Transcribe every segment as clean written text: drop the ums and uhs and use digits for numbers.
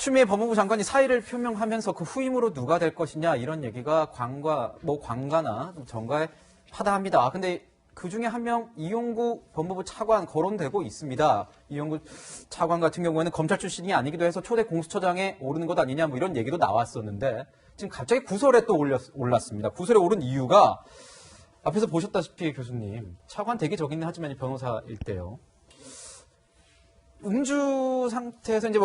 추미애 법무부 장관이 사의를 표명하면서 그 후임으로 누가 될 것이냐 이런 얘기가 관가나 정가에 파다합니다. 근데 그 중에 한 명 이용구 법무부 차관 거론되고 있습니다. 이용구 차관 같은 경우에는 검찰 출신이 아니기도 해서 초대 공수처장에 오르는 것 아니냐 뭐 이런 얘기도 나왔었는데 지금 갑자기 구설에 또 올랐습니다. 구설에 오른 이유가 앞에서 보셨다시피 교수님 차관 되기 적이긴 하지만 변호사일 때요. 음주 상태에서 이제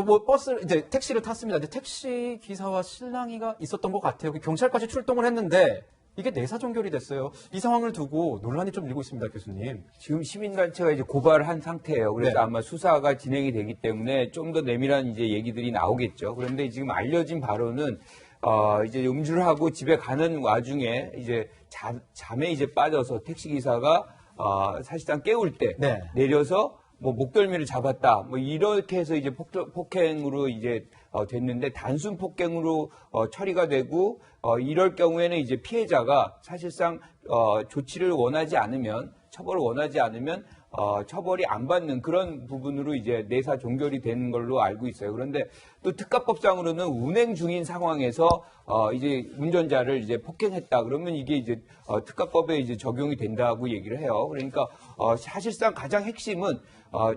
이제 택시를 탔습니다. 이제 택시 기사와 실랑이가 있었던 것 같아요. 경찰까지 출동을 했는데 이게 내사 종결이 됐어요. 이 상황을 두고 논란이 좀 일고 있습니다, 교수님. 지금 시민단체가 이제 고발을 한 상태예요. 그래서 네. 아마 수사가 진행이 되기 때문에 좀 더 내밀한 이제 얘기들이 나오겠죠. 그런데 지금 알려진 바로는 이제 음주를 하고 집에 가는 와중에 이제 잠에 이제 빠져서 택시 기사가 사실상 깨울 때 네. 내려서 뭐 목덜미를 잡았다. 뭐 이렇게 해서 이제 폭행으로 이제 됐는데 단순 폭행으로 처리가 되고 이럴 경우에는 이제 피해자가 사실상 조치를 원하지 않으면 처벌을 원하지 않으면 처벌이 안 받는 그런 부분으로 이제 내사 종결이 되는 걸로 알고 있어요. 그런데 또 특가법상으로는 운행 중인 상황에서 이제 운전자를 이제 폭행했다. 그러면 이게 이제 특가법에 이제 적용이 된다고 얘기를 해요. 그러니까 사실상 가장 핵심은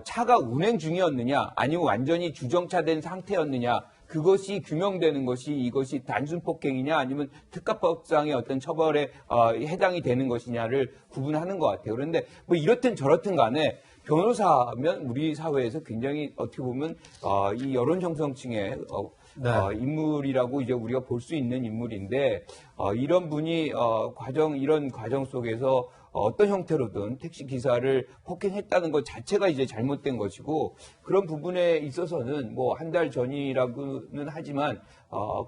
차가 운행 중이었느냐, 아니면 완전히 주정차된 상태였느냐. 그것이 규명되는 것이 이것이 단순 폭행이냐 아니면 특가법상의 어떤 처벌에 해당이 되는 것이냐를 구분하는 것 같아요. 그런데 뭐 이렇든 저렇든 간에 변호사면 우리 사회에서 굉장히 어떻게 보면 이 여론 형성층의 네. 인물이라고 이제 우리가 볼 수 있는 인물인데 이런 분이 이런 과정 속에서 어떤 형태로든 택시 기사를 폭행했다는 것 자체가 이제 잘못된 것이고 그런 부분에 있어서는 뭐 한 달 전이라고는 하지만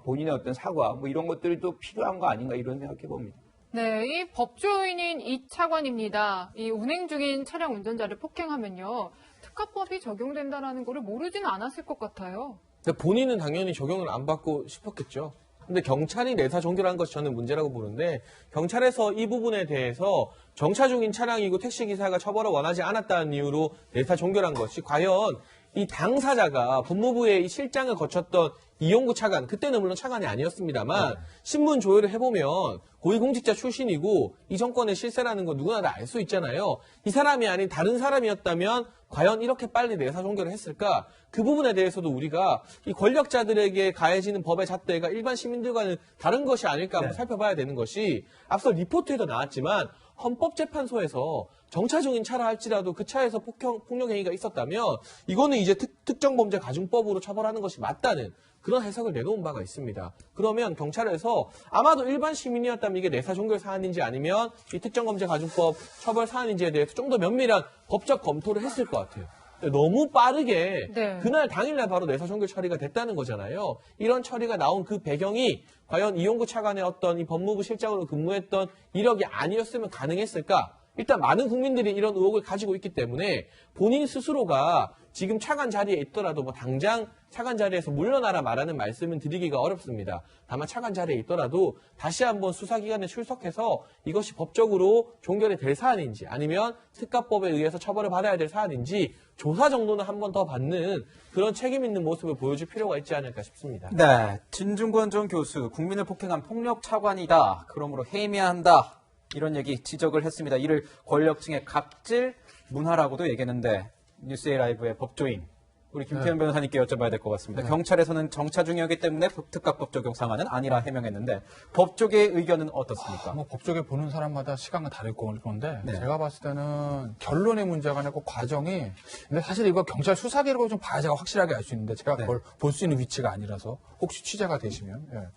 본인의 어떤 사과 뭐 이런 것들이 또 필요한 거 아닌가 이런 생각해 봅니다. 네, 이 법조인인 이 차관입니다. 이 운행 중인 차량 운전자를 폭행하면요. 특가법이 적용된다는 거를 모르지는 않았을 것 같아요. 근데 본인은 당연히 적용을 안 받고 싶었겠죠. 근데 경찰이 내사 종결한 것이 저는 문제라고 보는데 경찰에서 이 부분에 대해서 정차 중인 차량이고 택시기사가 처벌을 원하지 않았다는 이유로 내사 종결한 것이 과연 이 당사자가 법무부의 이 실장을 거쳤던 이용구 차관, 그때는 물론 차관이 아니었습니다만 신문 조회를 해보면 고위공직자 출신이고 이 정권의 실세라는 거 누구나 다 알 수 있잖아요. 이 사람이 아닌 다른 사람이었다면 과연 이렇게 빨리 내사 종결을 했을까? 그 부분에 대해서도 우리가 이 권력자들에게 가해지는 법의 잣대가 일반 시민들과는 다른 것이 아닐까 한번 살펴봐야 되는 것이 앞서 리포트에도 나왔지만 헌법재판소에서 정차 중인 차라 할지라도 그 차에서 폭력 행위가 있었다면 이거는 이제 특정범죄 가중법으로 처벌하는 것이 맞다는 그런 해석을 내놓은 바가 있습니다. 그러면 경찰에서 아마도 일반 시민이었다면 이게 내사 종결 사안인지 아니면 이 특정범죄 가중법 처벌 사안인지에 대해서 좀 더 면밀한 법적 검토를 했을 것 같아요. 너무 빠르게 네. 그날 당일날 바로 내사 종결 처리가 됐다는 거잖아요. 이런 처리가 나온 그 배경이 과연 이용구 차관의 어떤 이 법무부 실장으로 근무했던 이력이 아니었으면 가능했을까? 일단 많은 국민들이 이런 의혹을 가지고 있기 때문에 본인 스스로가 지금 차관 자리에 있더라도 뭐 당장 차관 자리에서 물러나라 말하는 말씀은 드리기가 어렵습니다. 다만 차관 자리에 있더라도 다시 한번 수사기관에 출석해서 이것이 법적으로 종결이 될 사안인지 아니면 특가법에 의해서 처벌을 받아야 될 사안인지 조사 정도는 한 번 더 받는 그런 책임 있는 모습을 보여줄 필요가 있지 않을까 싶습니다. 네, 진중권 전 교수, 국민을 폭행한 폭력 차관이다. 그러므로 해임해야 한다. 이런 얘기 지적을 했습니다. 이를 권력층의 갑질 문화라고도 얘기했는데 뉴스A 라이브의 법조인 우리 김태현 변호사님께 여쭤봐야 될 것 같습니다. 경찰에서는 정차 중이었기 때문에 특가법 적용 상황은 아니라 해명했는데 법조계의 의견은 어떻습니까? 뭐 법조계 보는 사람마다 시각은 다를 건데 네. 제가 봤을 때는 결론의 문제가 아니고 과정이 근데 사실 이거 경찰 수사 기록을 좀 봐야 제가 확실하게 알 수 있는데 제가 그걸 볼 수 있는 위치가 아니라서 혹시 취재가 되시면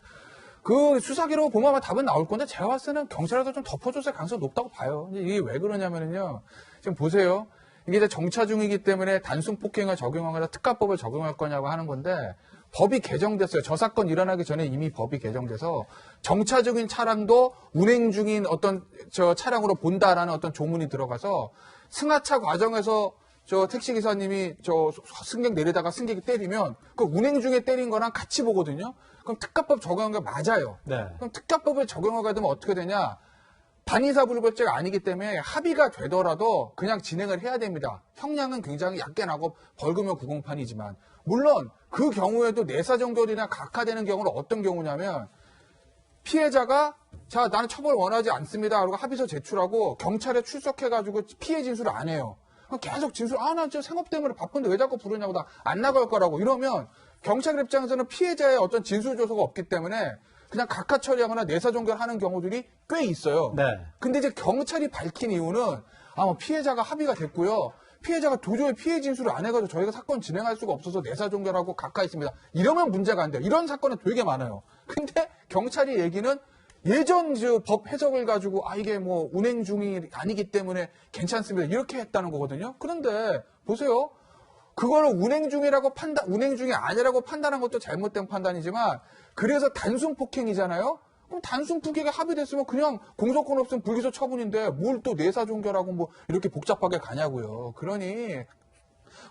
그 수사 기록 보면 아마 답은 나올 건데 제가 봤을 때는 경찰에서 좀 덮어줬을 가능성이 높다고 봐요. 이게 왜 그러냐면요. 지금 보세요. 이게 이제 정차 중이기 때문에 단순 폭행을 적용하거나 특가법을 적용할 거냐고 하는 건데 법이 개정됐어요. 저 사건 일어나기 전에 이미 법이 개정돼서 정차 중인 차량도 운행 중인 어떤 저 차량으로 본다라는 어떤 조문이 들어가서 승하차 과정에서 저 택시기사님이 저 승객 내리다가 승객이 때리면 그 운행 중에 때린 거랑 같이 보거든요. 그럼 특가법 적용한 게 맞아요. 네. 그럼 특가법을 적용하게 되면 어떻게 되냐? 반의사불벌죄가 아니기 때문에 합의가 되더라도 그냥 진행을 해야 됩니다. 형량은 굉장히 얕게 나고 벌금은 구공판이지만 물론 그 경우에도 내사정결이나 각하되는 경우는 어떤 경우냐면 피해자가 자 나는 처벌 원하지 않습니다. 그리고 합의서 제출하고 경찰에 출석해가지고 피해 진술을 안 해요. 계속 진술 나 저 생업 때문에 바쁜데 왜 자꾸 부르냐고 나 안 나갈 거라고 이러면 경찰 입장에서는 피해자의 어떤 진술 조서가 없기 때문에 그냥 각하 처리하거나 내사종결하는 경우들이 꽤 있어요. 네. 근데 이제 경찰이 밝힌 이유는 뭐 피해자가 합의가 됐고요. 피해자가 도저히 피해 진술을 안 해가지고 저희가 사건 진행할 수가 없어서 내사종결하고 각하했습니다. 이러면 문제가 안 돼요. 이런 사건은 되게 많아요. 근데 경찰이 얘기는 예전 법 해석을 가지고 이게 뭐 운행 중이 아니기 때문에 괜찮습니다. 이렇게 했다는 거거든요. 그런데 보세요. 그거를 운행 중이라고 운행 중이 아니라고 판단한 것도 잘못된 판단이지만 그래서 단순 폭행이잖아요. 그럼 단순 폭행에 합의됐으면 그냥 공소권 없으면 불기소 처분인데 뭘 또 내사종결하고 뭐 이렇게 복잡하게 가냐고요. 그러니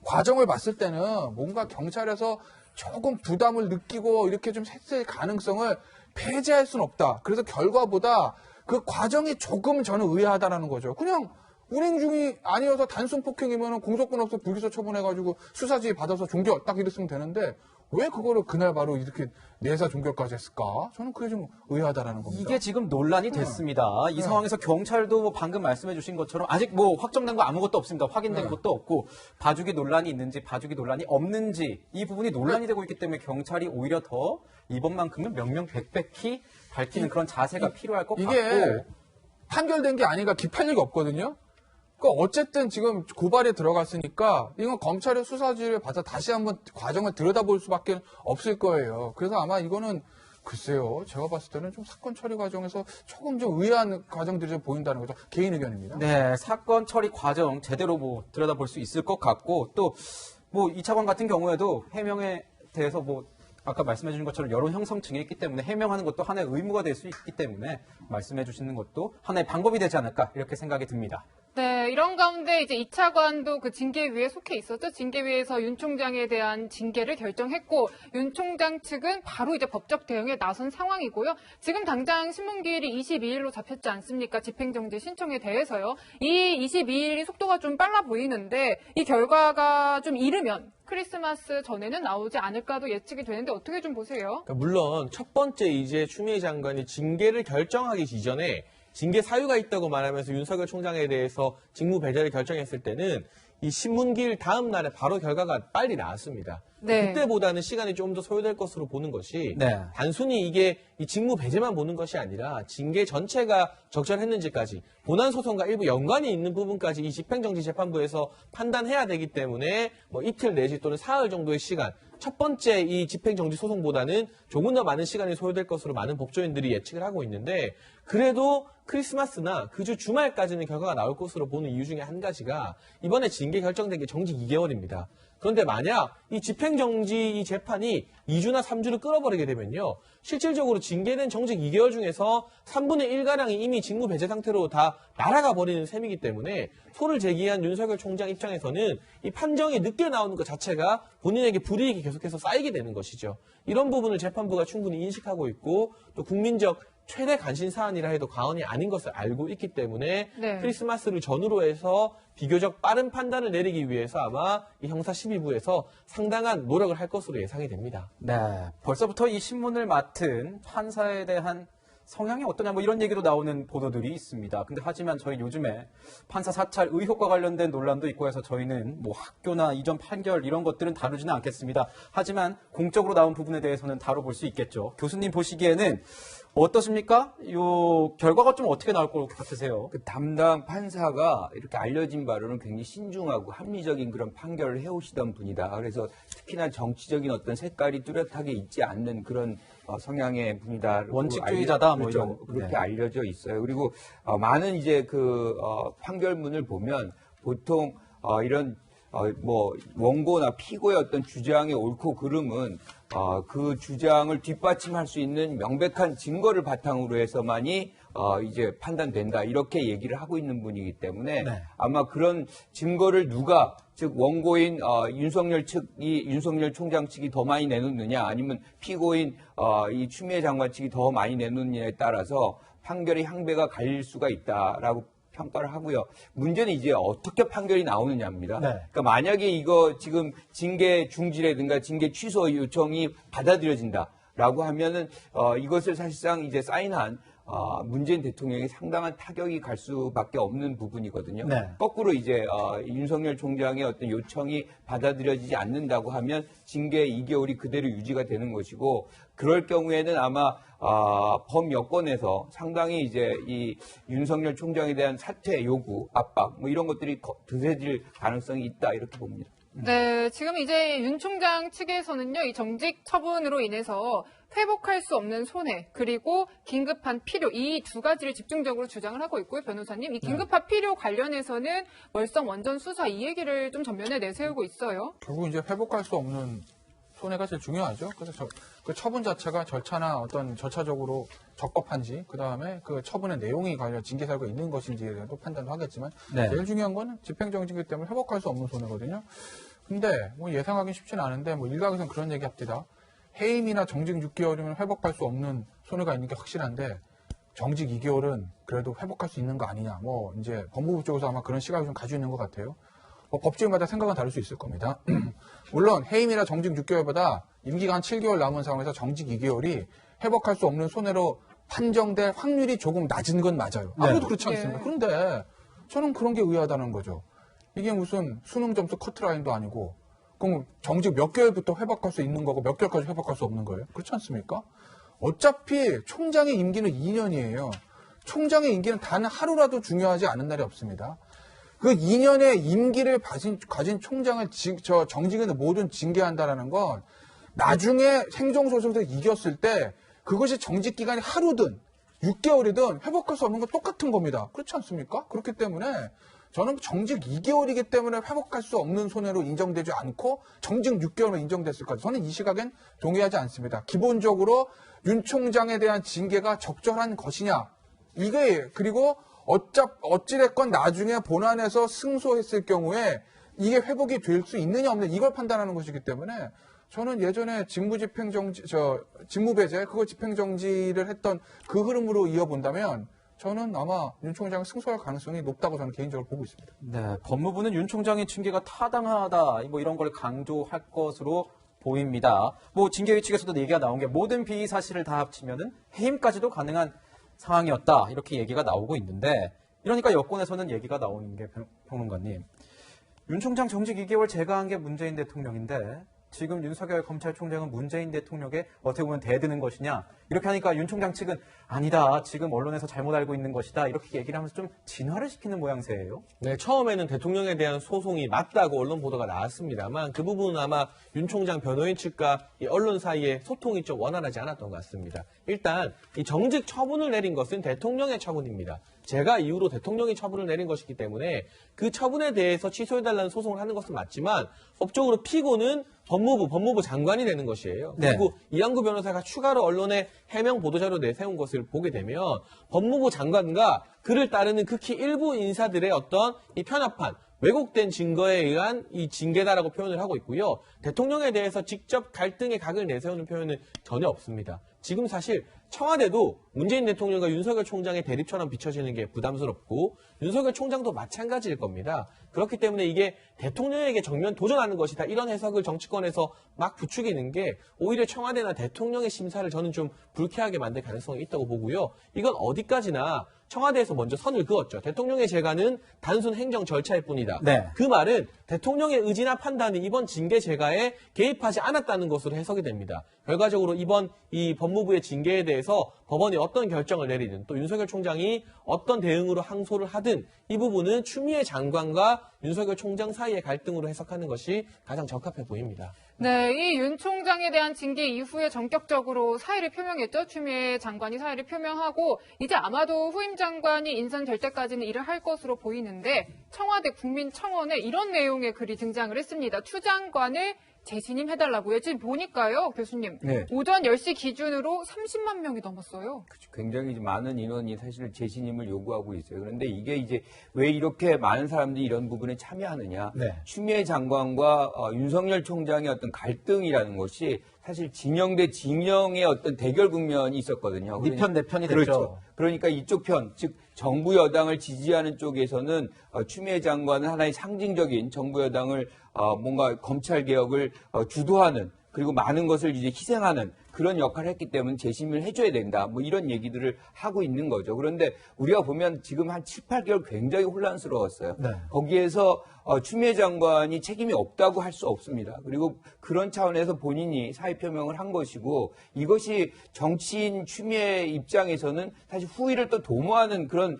과정을 봤을 때는 뭔가 경찰에서 조금 부담을 느끼고 이렇게 좀 했을 가능성을 배제할 수는 없다. 그래서 결과보다 그 과정이 조금 저는 의아하다라는 거죠. 그냥 운행 중이 아니어서 단순 폭행이면 공소권 없어 불기소 처분해가지고 수사지휘 받아서 종결 딱 이랬으면 되는데 왜 그거를 그날 바로 이렇게 내사 종결까지 했을까? 저는 그게 좀 의아하다라는 겁니다. 이게 지금 논란이 됐습니다. 이 상황에서 경찰도 뭐 방금 말씀해 주신 것처럼 아직 뭐 확정된 거 아무것도 없습니다. 확인된 것도 없고 봐주기 논란이 있는지 봐주기 논란이 없는지 이 부분이 논란이 되고 있기 때문에 경찰이 오히려 더 이번만큼은 명명백백히 밝히는 그런 자세가 필요할 것 이게 같고 판결된 게 아니라 기판력이 없거든요. 그러니까 어쨌든 지금 고발에 들어갔으니까 이건 검찰의 수사지를 봐서 다시 한번 과정을 들여다볼 수밖에 없을 거예요. 그래서 아마 이거는 글쎄요. 제가 봤을 때는 좀 사건 처리 과정에서 조금 좀 의아한 과정들이 좀 보인다는 거죠. 개인 의견입니다. 네, 사건 처리 과정 제대로 뭐 들여다볼 수 있을 것 같고 또 뭐 이 차관 같은 경우에도 해명에 대해서 뭐 아까 말씀해 주신 것처럼 여론 형성층이 있기 때문에 해명하는 것도 하나의 의무가 될 수 있기 때문에 말씀해 주시는 것도 하나의 방법이 되지 않을까 이렇게 생각이 듭니다. 네, 이런 가운데 이제 이 차관도 그 징계위에 속해 있었죠. 징계위에서 윤 총장에 대한 징계를 결정했고 윤 총장 측은 바로 이제 법적 대응에 나선 상황이고요. 지금 당장 신문기일이 22일로 잡혔지 않습니까? 집행정지 신청에 대해서요. 이 22일이 속도가 좀 빨라 보이는데 이 결과가 좀 이르면 크리스마스 전에는 나오지 않을까도 예측이 되는데 어떻게 좀 보세요? 그러니까 물론 첫 번째 이제 추미애 장관이 징계를 결정하기 이전에 징계 사유가 있다고 말하면서 윤석열 총장에 대해서 직무 배제를 결정했을 때는 이 신문기일 다음 날에 바로 결과가 빨리 나왔습니다. 네. 그때보다는 시간이 좀 더 소요될 것으로 보는 것이 네. 단순히 이게 이 직무 배제만 보는 것이 아니라 징계 전체가 적절했는지까지 본안 소송과 일부 연관이 있는 부분까지 이 집행정지 재판부에서 판단해야 되기 때문에 뭐 이틀 내지 또는 사흘 정도의 시간 첫 번째 이 집행정지 소송보다는 조금 더 많은 시간이 소요될 것으로 많은 법조인들이 예측을 하고 있는데 그래도 크리스마스나 그 주 주말까지는 결과가 나올 것으로 보는 이유 중에 한 가지가 이번에 징계 결정된 게 정직 2개월입니다. 그런데 만약 이 집행정지 이 재판이 2주나 3주를 끌어버리게 되면요. 실질적으로 징계된 정직 2개월 중에서 3분의 1가량이 이미 직무 배제 상태로 다 날아가 버리는 셈이기 때문에 소를 제기한 윤석열 총장 입장에서는 이 판정이 늦게 나오는 것 자체가 본인에게 불이익이 계속해서 쌓이게 되는 것이죠. 이런 부분을 재판부가 충분히 인식하고 있고 또 국민적 최대 관심 사안이라 해도 과언이 아닌 것을 알고 있기 때문에 네. 크리스마스를 전후로 해서 비교적 빠른 판단을 내리기 위해서 아마 이 형사 12부에서 상당한 노력을 할 것으로 예상이 됩니다. 네, 벌써부터 이 신문을 맡은 판사에 대한 성향이 어떠냐 뭐 이런 얘기도 나오는 보도들이 있습니다. 근데 하지만 저희 요즘에 판사 사찰 의혹과 관련된 논란도 있고 해서 저희는 뭐 학교나 이전 판결 이런 것들은 다루지는 않겠습니다. 하지만 공적으로 나온 부분에 대해서는 다뤄볼 수 있겠죠. 교수님 보시기에는 어떻습니까? 요 결과가 좀 어떻게 나올 것 같으세요? 그 담당 판사가 이렇게 알려진 바로는 굉장히 신중하고 합리적인 그런 판결을 해오시던 분이다. 그래서 특히나 정치적인 어떤 색깔이 뚜렷하게 있지 않는 그런 성향의 분이다. 원칙주의자다, 뭐 그렇죠. 이런. 그렇게 네. 알려져 있어요. 그리고 많은 이제 그 판결문을 보면 보통 이런 뭐 원고나 피고의 어떤 주장의 옳고 그름은 그 주장을 뒷받침할 수 있는 명백한 증거를 바탕으로 해서만이 이제 판단된다 이렇게 얘기를 하고 있는 분이기 때문에 네. 아마 그런 증거를 누가 즉 원고인 윤석열 측이 윤석열 총장 측이 더 많이 내놓느냐 아니면 피고인 이 추미애 장관 측이 더 많이 내놓느냐에 따라서 판결의 향배가 갈릴 수가 있다라고 평가를 하고요. 문제는 이제 어떻게 판결이 나오느냐입니다. 네. 그러니까 만약에 이거 지금 징계 중지라든가 징계 취소 요청이 받아들여진다라고 하면은 이것을 사실상 이제 사인한 문재인 대통령이 상당한 타격이 갈 수밖에 없는 부분이거든요. 네. 거꾸로 이제 윤석열 총장의 어떤 요청이 받아들여지지 않는다고 하면 징계 2개월이 그대로 유지가 되는 것이고, 그럴 경우에는 아마 범여권에서 상당히 이제 이 윤석열 총장에 대한 사퇴 요구, 압박 뭐 이런 것들이 드세질 가능성이 있다 이렇게 봅니다. 네, 지금 이제 윤 총장 측에서는요, 이 정직 처분으로 인해서 회복할 수 없는 손해, 그리고 긴급한 필요, 이 두 가지를 집중적으로 주장을 하고 있고요, 변호사님. 이 긴급한 필요 관련해서는 월성 원전 수사 이 얘기를 좀 전면에 내세우고 있어요. 결국 이제 회복할 수 없는 손해가 제일 중요하죠. 그래서 그 처분 자체가 절차나 어떤 절차적으로 적법한지, 그 다음에 그 처분의 내용이 관련 징계 사유가 있는 것인지에 대해서도 판단도 하겠지만, 네. 제일 중요한 거는 집행정지이기 때문에 회복할 수 없는 손해거든요. 근데 뭐 예상하기 쉽지는 않은데, 뭐 일각에서는 그런 얘기 합니다. 해임이나 정직 6개월이면 회복할 수 없는 손해가 있는 게 확실한데, 정직 2개월은 그래도 회복할 수 있는 거 아니냐. 뭐 이제 법무부 쪽에서 아마 그런 시각을 좀 가지고 있는 것 같아요. 뭐 법조인마다 생각은 다를 수 있을 겁니다. 물론 해임이나 정직 6개월보다 임기가 한 7개월 남은 상황에서 정직 2개월이 회복할 수 없는 손해로 판정될 확률이 조금 낮은 건 맞아요. 아무래도 그렇지 않습니까? 네. 그런데 저는 그런 게 의아하다는 거죠. 이게 무슨 수능 점수 커트라인도 아니고, 그럼 정직 몇 개월부터 회복할 수 있는 거고 몇 개월까지 회복할 수 없는 거예요? 그렇지 않습니까? 어차피 총장의 임기는 2년이에요. 총장의 임기는 단 하루라도 중요하지 않은 날이 없습니다. 그 2년의 임기를 가진 총장을 정직의 모든 징계한다라는 건 나중에 행정소송에서 이겼을 때 그것이 정직 기간이 하루든 6개월이든 회복할 수 없는 건 똑같은 겁니다. 그렇지 않습니까? 그렇기 때문에 저는 정직 2개월이기 때문에 회복할 수 없는 손해로 인정되지 않고 정직 6개월만 인정됐을까지, 저는 이 시각엔 동의하지 않습니다. 기본적으로 윤 총장에 대한 징계가 적절한 것이냐, 이게, 그리고 어찌됐건 나중에 본안에서 승소했을 경우에 이게 회복이 될 수 있느냐 없느냐, 이걸 판단하는 것이기 때문에 저는 예전에 직무배제, 그걸 집행정지를 했던 그 흐름으로 이어본다면 저는 아마 윤 총장이 승소할 가능성이 높다고 저는 개인적으로 보고 있습니다. 네, 법무부는 윤 총장의 징계가 타당하다, 뭐 이런 걸 강조할 것으로 보입니다. 뭐 징계위 측에서도 얘기가 나온 게 모든 비의 사실을 다 합치면은 해임까지도 가능한 상황이었다, 이렇게 얘기가 나오고 있는데, 이러니까 여권에서는 얘기가 나오는 게, 평론가님, 윤 총장 정직 2개월 제거한 게 문재인 대통령인데 지금 윤석열 검찰총장은 문재인 대통령에 어떻게 보면 대드는 것이냐, 이렇게 하니까 윤 총장 측은 아니다, 지금 언론에서 잘못 알고 있는 것이다, 이렇게 얘기를 하면서 좀 진화를 시키는 모양새예요. 네, 처음에는 대통령에 대한 소송이 맞다고 언론 보도가 나왔습니다만, 그 부분은 아마 윤 총장 변호인 측과 이 언론 사이에 소통이 좀 원활하지 않았던 것 같습니다. 일단 이 정직 처분을 내린 것은 대통령의 처분입니다. 제가 이후로 대통령이 처분을 내린 것이기 때문에 그 처분에 대해서 취소해달라는 소송을 하는 것은 맞지만, 법적으로 피고는 법무부 장관이 되는 것이에요. 네. 그리고 이한구 변호사가 추가로 언론에 해명 보도자료 내세운 것을 보게 되면 법무부 장관과 그를 따르는 극히 일부 인사들의 어떤 이 편협한 왜곡된 증거에 의한 이 징계다라고 표현을 하고 있고요. 대통령에 대해서 직접 갈등의 각을 내세우는 표현은 전혀 없습니다. 지금 사실 청와대도 문재인 대통령과 윤석열 총장의 대립처럼 비춰지는 게 부담스럽고, 윤석열 총장도 마찬가지일 겁니다. 그렇기 때문에 이게 대통령에게 정면 도전하는 것이다, 이런 해석을 정치권에서 막 부추기는 게 오히려 청와대나 대통령의 심사를 저는 좀 불쾌하게 만들 가능성이 있다고 보고요. 이건 어디까지나 청와대에서 먼저 선을 그었죠. 대통령의 재가는 단순 행정 절차일 뿐이다. 네. 그 말은 대통령의 의지나 판단이 이번 징계 재가에 개입하지 않았다는 것으로 해석이 됩니다. 결과적으로 이번 이 법무부의 징계에 대해서 법원이 어떤 결정을 내리든, 또 윤석열 총장이 어떤 대응으로 항소를 하든, 이 부분은 추미애 장관과 윤석열 총장 사이의 갈등으로 해석하는 것이 가장 적합해 보입니다. 네, 이 윤 총장에 대한 징계 이후에 전격적으로 사의를 표명했죠. 추미애 장관이 사의를 표명하고 이제 아마도 후임 장관이 인선될 때까지는 일을 할 것으로 보이는데, 청와대 국민청원에 이런 내용의 글이 등장을 했습니다. 추 장관을 재신임해달라고요. 지금 보니까요, 교수님. 네. 오전 10시 기준으로 30만 명이 넘었어요. 굉장히 많은 인원이 사실 재신임을 요구하고 있어요. 그런데 이게 이제 왜 이렇게 많은 사람들이 이런 부분에 참여하느냐. 네. 추미애 장관과 윤석열 총장의 어떤 갈등이라는 것이 사실 진영 대 진영의 어떤 대결 국면이 있었거든요. 네 편, 내 편이 됐죠. 그렇죠. 그러니까 이쪽 편, 즉 정부 여당을 지지하는 쪽에서는 추미애 장관은 하나의 상징적인 정부 여당을 뭔가 검찰 개혁을 주도하는 그리고 많은 것을 이제 희생하는 그런 역할을 했기 때문에 재심을 해줘야 된다. 뭐 이런 얘기들을 하고 있는 거죠. 그런데 우리가 보면 지금 한 7, 8개월 굉장히 혼란스러웠어요. 네. 거기에서 추미애 장관이 책임이 없다고 할 수 없습니다. 그리고 그런 차원에서 본인이 사의 표명을 한 것이고 이것이 정치인 추미애 입장에서는 사실 후위를 또 도모하는 그런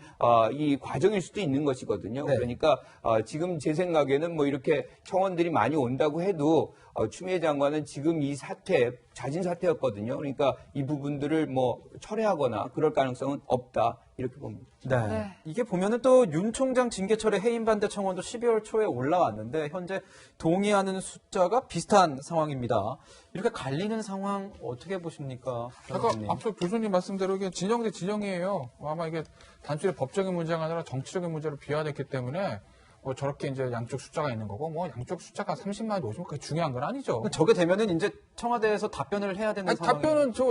이 과정일 수도 있는 것이거든요. 네. 그러니까 지금 제 생각에는 뭐 이렇게 청원들이 많이 온다고 해도 추미애 장관은 지금 이 사태 자진 사퇴였거든요. 그러니까 이 부분들을 뭐 철회하거나 그럴 가능성은 없다 이렇게 봅니다. 네. 네. 이게 보면은 또 윤 총장 징계철의 해임 반대 청원도 12월 초에 올라왔는데 현재 동의하는 숫자가 비슷한 상황입니다. 이렇게 갈리는 상황 어떻게 보십니까? 아까 변호사님? 앞서 교수님 말씀대로 이게 진영 대 진영이에요. 아마 이게 단순히 법적인 문제가 아니라 정치적인 문제로 비화됐기 때문에 뭐 저렇게 이제 양쪽 숫자가 있는 거고 뭐 양쪽 숫자가 30만 50만 그게 중요한 건 아니죠. 저게 되면은 이제 청와대에서 답변을 해야 되는 아니, 상황이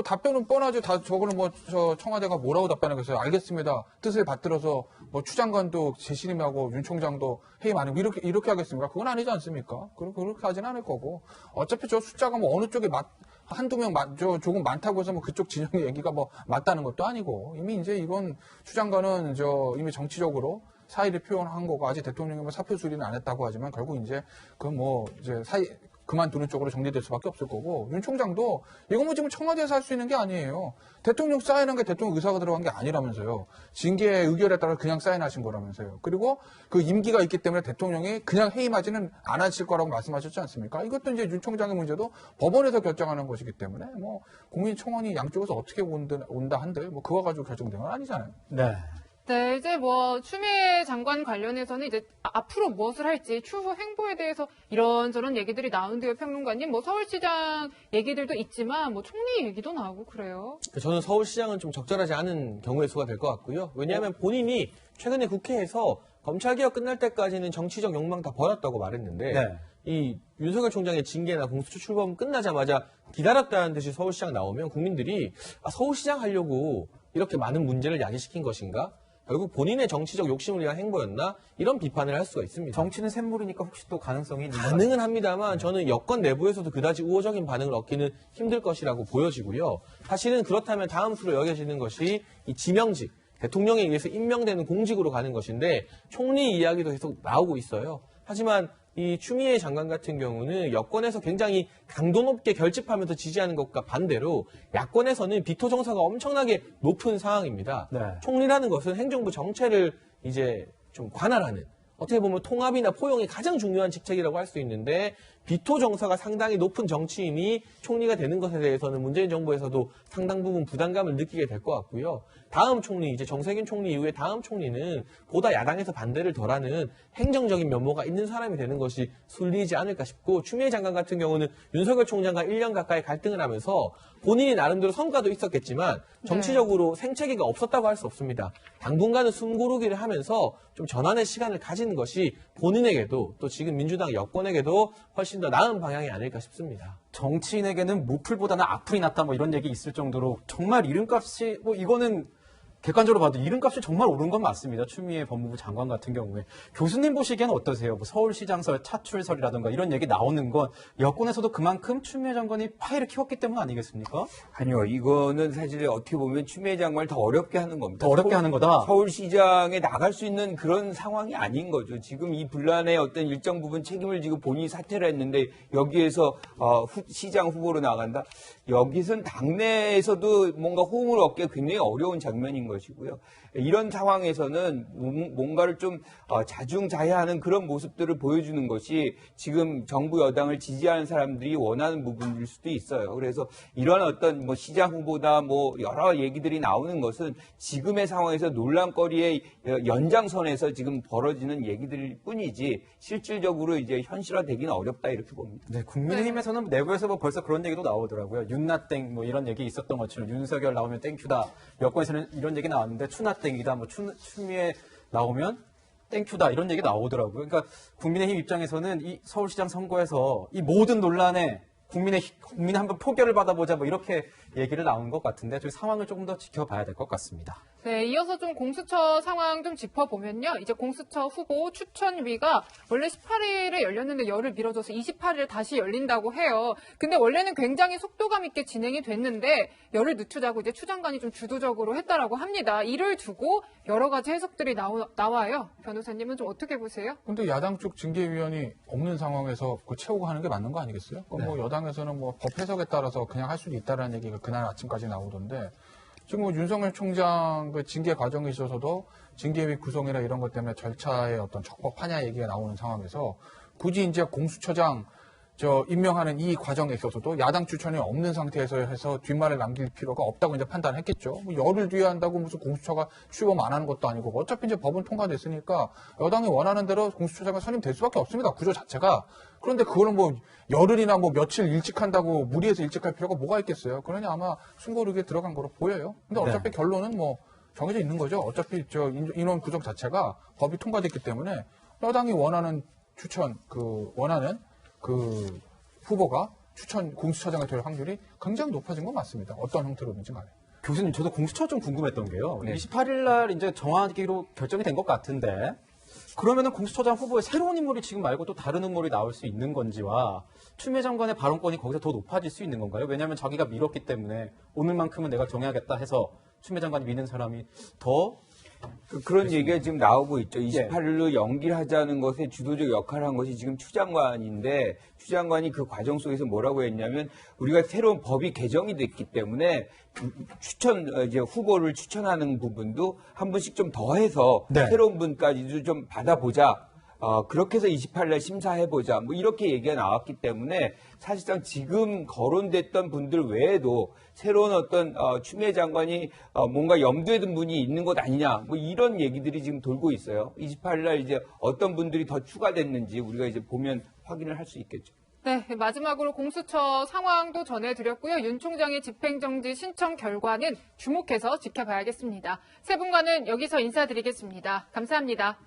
답변은 뻔하죠. 저거는 뭐 저 청와대가 뭐라고 답변하겠어요. 알겠습니다. 뜻을 받들어서 뭐 추 장관도 재신임하고 윤 총장도 해임 안 하고 이렇게 하겠습니까? 그건 아니지 않습니까? 그렇게 하진 않을 거고 어차피 저 숫자가 뭐 어느 쪽에 한두 명 조금 많다고 해서 뭐 그쪽 진영의 얘기가 뭐 맞다는 것도 아니고 이미 이제 이건 추 장관은 이미 정치적으로 사의를 표현한 거고 아직 대통령이 뭐 사표 수리는 안 했다고 하지만 결국 이제 그만두는 쪽으로 정리될 수밖에 없을 거고 윤 총장도 이거 뭐 지금 청와대에서 할 수 있는 게 아니에요. 대통령 사인한 게 대통령 의사가 들어간 게 아니라면서요. 징계 의결에 따라 그냥 사인하신 거라면서요. 그리고 그 임기가 있기 때문에 대통령이 그냥 해임하지는 않으실 거라고 말씀하셨지 않습니까? 이것도 이제 윤 총장의 문제도 법원에서 결정하는 것이기 때문에 뭐 국민청원이 양쪽에서 어떻게 온다 한들 뭐 그거 가지고 결정된 건 아니잖아요. 네. 네, 이제 뭐 추미애 장관 관련해서는 이제 앞으로 무엇을 할지 추후 행보에 대해서 이런저런 얘기들이 나오는데요, 평론가님. 뭐 서울시장 얘기들도 있지만 뭐 총리 얘기도 나오고 그래요. 저는 서울시장은 좀 적절하지 않은 경우의 수가 될 것 같고요. 왜냐하면 본인이 최근에 국회에서 검찰개혁 끝날 때까지는 정치적 욕망 다 버렸다고 말했는데 네. 이 윤석열 총장의 징계나 공수처 출범 끝나자마자 기다렸다는 듯이 서울시장 나오면 국민들이 서울시장 하려고 이렇게 많은 문제를 야기시킨 것인가? 결국 본인의 정치적 욕심을 위한 행보였나? 이런 비판을 할 수가 있습니다. 정치는 샘물이니까 혹시 또 가능성이 있는 가능은 합니다만 저는 여권 내부에서도 그다지 우호적인 반응을 얻기는 힘들 것이라고 보여지고요. 사실은 그렇다면 다음 수로 여겨지는 것이 이 지명직, 대통령에 의해서 임명되는 공직으로 가는 것인데 총리 이야기도 계속 나오고 있어요. 하지만 이 추미애 장관 같은 경우는 여권에서 굉장히 강도 높게 결집하면서 지지하는 것과 반대로 야권에서는 비토 정서가 엄청나게 높은 상황입니다. 네. 총리라는 것은 행정부 정체를 이제 좀 관할하는 어떻게 보면 통합이나 포용이 가장 중요한 직책이라고 할 수 있는데 비토 정서가 상당히 높은 정치인이 총리가 되는 것에 대해서는 문재인 정부에서도 상당 부분 부담감을 느끼게 될 것 같고요. 다음 총리, 이제 정세균 총리 이후에 다음 총리는 보다 야당에서 반대를 덜하는 행정적인 면모가 있는 사람이 되는 것이 순리이지 않을까 싶고 추미애 장관 같은 경우는 윤석열 총장과 1년 가까이 갈등을 하면서 본인이 나름대로 성과도 있었겠지만 정치적으로 생채기가 없었다고 할 수 없습니다. 당분간은 숨고르기를 하면서 좀 전환의 시간을 가지는 것이 본인에게도 또 지금 민주당 여권에게도 훨씬 더 나은 방향이 아닐까 싶습니다. 정치인에게는 무풀보다는 악플이 낫다 뭐 이런 얘기 있을 정도로 정말 이름값이 뭐 이거는 객관적으로 봐도 이름값이 정말 오른 건 맞습니다. 추미애 법무부 장관 같은 경우에. 교수님 보시기에는 어떠세요? 뭐 서울시장설 차출설이라든가 이런 얘기 나오는 건 여권에서도 그만큼 추미애 장관이 파이를 키웠기 때문 아니겠습니까? 아니요, 이거는 사실 어떻게 보면 추미애 장관을 더 어렵게 하는 겁니다. 더 어렵게 하는 거다? 서울시장에 나갈 수 있는 그런 상황이 아닌 거죠. 지금 이 분란의 어떤 일정 부분 책임을 지고 본인이 사퇴를 했는데 여기에서 시장 후보로 나간다? 여기선 당내에서도 뭔가 호응을 얻기가 굉장히 어려운 장면인 것이고요. 이런 상황에서는 뭔가를 좀 자중자애하는 그런 모습들을 보여주는 것이 지금 정부 여당을 지지하는 사람들이 원하는 부분일 수도 있어요. 그래서 이런 어떤 뭐 시장 후보다 뭐 여러 얘기들이 나오는 것은 지금의 상황에서 논란거리의 연장선에서 지금 벌어지는 얘기들일 뿐이지 실질적으로 이제 현실화되기는 어렵다 이렇게 봅니다. 네, 국민의힘에서는 내부에서 뭐 벌써 그런 얘기도 나오더라고요. 윤나땡 뭐 이런 얘기 있었던 것처럼 윤석열 나오면 땡큐다. 여권에서는 이런 얘기 나왔는데 추나땡이다. 뭐 추미애 나오면 땡큐다. 이런 얘기 나오더라고요. 그러니까 국민의힘 입장에서는 이 서울시장 선거에서 이 모든 논란에 국민의 한번 포결을 받아보자 뭐 이렇게 얘기를 나온 것 같은데 저희 상황을 조금 더 지켜봐야 될 것 같습니다. 네, 이어서 좀 공수처 상황 좀 짚어보면요. 이제 공수처 후보 추천위가 원래 18일에 열렸는데 열을 미뤄져서 28일에 다시 열린다고 해요. 근데 원래는 굉장히 속도감 있게 진행이 됐는데 열을 늦추자고 이제 추 장관이 좀 주도적으로 했다라고 합니다. 이를 두고 여러 가지 해석들이 나와요. 변호사님은 좀 어떻게 보세요? 근데 야당 쪽 징계위원이 없는 상황에서 그 채우고 하는 게 맞는 거 아니겠어요? 뭐 여당에서는 뭐 법 해석에 따라서 그냥 할 수도 있다라는 얘기가 그날 아침까지 나오던데 지금 뭐 윤석열 총장 그 징계 과정에 있어서도 징계위 구성이나 이런 것 때문에 절차에 어떤 적법하냐 얘기가 나오는 상황에서 굳이 이제 공수처장 임명하는 이 과정에 있어서도 야당 추천이 없는 상태에서 해서 뒷말을 남길 필요가 없다고 이제 판단했겠죠. 뭐 열흘 뒤에 한다고 무슨 공수처가 출범 안 하는 것도 아니고 어차피 이제 법은 통과됐으니까 여당이 원하는 대로 공수처장이 선임될 수밖에 없습니다. 구조 자체가. 그런데 그거는 뭐 열흘이나 뭐 며칠 일찍 한다고 무리해서 일찍 할 필요가 뭐가 있겠어요. 그러니 아마 순고르기에 들어간 거로 보여요. 근데 어차피 결론은 뭐 정해져 있는 거죠. 어차피 인원 구성 자체가 법이 통과됐기 때문에 여당이 원하는 원하는 그 후보가 공수처장이 될 확률이 굉장히 높아진 건 맞습니다. 어떤 형태로든지 간에. 교수님, 저도 공수처 좀 궁금했던 게요. 28일 날 이제 정하기로 결정이 된 것 같은데, 그러면은 공수처장 후보에 새로운 인물이 지금 말고 또 다른 인물이 나올 수 있는 건지와 추미애 장관의 발언권이 거기서 더 높아질 수 있는 건가요? 왜냐하면 자기가 밀었기 때문에 오늘만큼은 내가 정해야겠다 해서 추미애 장관이 미는 사람이 더 그런 얘기가 지금 나오고 있죠. 28일로 연기를 하자는 것에 주도적 역할을 한 것이 지금 추 장관인데 추 장관이 그 과정 속에서 뭐라고 했냐면 우리가 새로운 법이 개정이 됐기 때문에 이제 후보를 추천하는 부분도 한 분씩 좀 더해서 새로운 분까지도 좀 받아보자. 그렇게 해서 28일날 심사해보자. 뭐 이렇게 얘기가 나왔기 때문에 사실상 지금 거론됐던 분들 외에도 새로운 어떤 추미애 장관이 뭔가 염두에 둔 분이 있는 것 아니냐. 뭐 이런 얘기들이 지금 돌고 있어요. 28일날 이제 어떤 분들이 더 추가됐는지 우리가 이제 보면 확인을 할 수 있겠죠. 네, 마지막으로 공수처 상황도 전해드렸고요. 윤 총장의 집행정지 신청 결과는 주목해서 지켜봐야겠습니다. 세 분과는 여기서 인사드리겠습니다. 감사합니다.